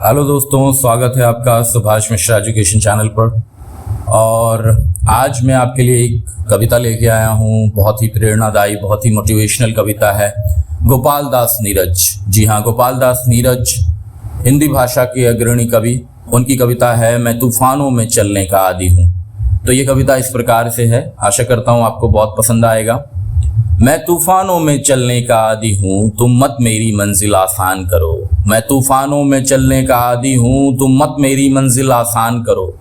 Hello दोस्तों, स्वागत है आपका सुभाष मिश्रा एजुकेशन चैनल पर। और आज मैं आपके लिए एक कविता लेके आया हूँ। बहुत ही प्रेरणादायी, बहुत ही मोटिवेशनल कविता है। गोपाल दास नीरज, जी हाँ, गोपाल दास नीरज हिंदी भाषा के अग्रणी कवि। उनकी कविता है मैं तूफानों में चलने का आदी हूँ। तो ये कविता इस प्रकार से है, आशा करता हूँ आपको बहुत पसंद आएगा। मैं तूफानों में चलने का आदी हूँ, तुम मत मेरी मंजिल आसान करो। मैं तूफानों में चलने का आदी हूँ, तुम मत मेरी मंजिल आसान करो।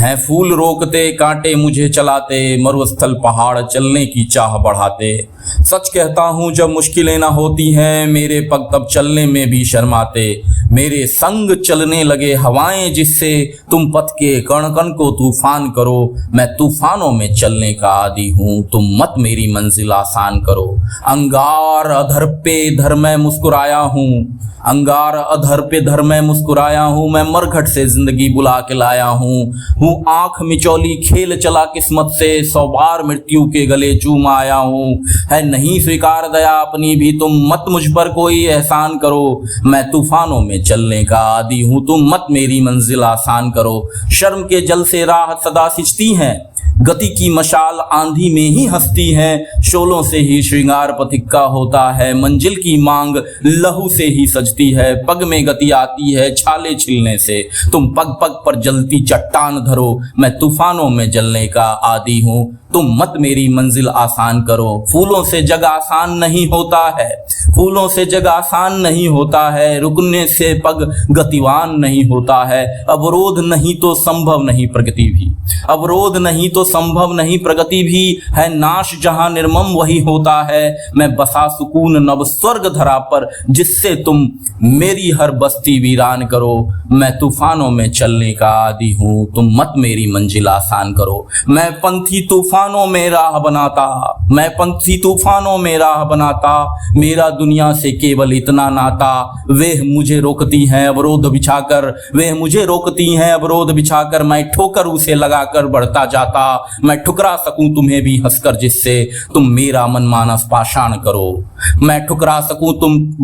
हैं फूल रोकते, कांटे मुझे चलाते, मरुस्थल पहाड़ चलने की चाह बढ़ाते। सच कहता हूँ जब मुश्किलें ना होती हैं, मेरे पग तब चलने में भी शर्माते। मेरे संग चलने लगे हवाएं जिससे, तुम पथ के कण कण को तूफान करो। मैं तूफानों में चलने का आदी हूँ, तुम मत मेरी मंजिल आसान करो। अंगार अधर पे धर मैं मुस्कुराया हूँ, अंगार अधर पे धर मैं मुस्कुराया हूँ। मैं मरघट से जिंदगी बुला के लाया हूँ आंख मिचौली खेल चला किस्मत से, 100 बार मृत्यु के गले चूम आया हूँ। है नहीं स्वीकार दया अपनी भी, तुम मत मुझ पर कोई एहसान करो। मैं तूफानों में चलने का आदी हूँ, तुम मत मेरी मंजिल आसान करो। शर्म के जल से राह सदा सिंचती हैं, गति की मशाल आंधी में ही हंसती है। शोलों से ही श्रृंगार पथिक्का होता है, मंजिल की मांग लहू से ही सजती है। पग में गति आती है छाले छिलने से, तुम पग पग पर जलती चट्टान धरो। मैं तूफानों में जलने का आदी हूँ, तुम मत मेरी मंजिल आसान करो। फूलों से जग आसान नहीं होता है, फूलों से जग आसान नहीं होता है। रुकने से पग गतिवान नहीं होता है। अवरोध नहीं तो संभव नहीं प्रगति भी, अवरोध नहीं तो संभव नहीं प्रगति भी है। नाश जहां निर्मम वही होता है। मैं बसा सुकून नव स्वर्ग धरा पर, जिससे तुम मेरी हर बस्ती वीरान करो। मैं तूफानों में चलने का आदी हूँ, तुम मत मेरी मंजिल आसान करो। मैं पंथी तूफानों में राह बनाता, मैं पंथी तूफानों में राह बनाता। मेरा दुनिया से केवल इतना नाता, वे मुझे रोकती हैं अवरोध बिछाकर, वे मुझे रोकती हैं अवरोध बिछाकर। मैं ठोकर उसे लगाकर बढ़ता जाता, मैं ठुकरा सकूं तुम्हें भी हंसकर जिससे तुम मेरा मनमानस पाषाण करो। मैं ठुकरा सकूं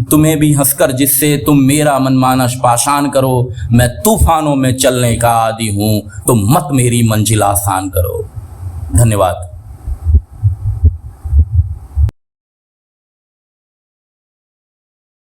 तुम्हें भी हंसकर जिससे तुम मेरा मनमानस पाषाण करो। मैं तूफानों में चलने का आदी हूं, तुम मत मेरी मंजिल आसान करो। धन्यवाद।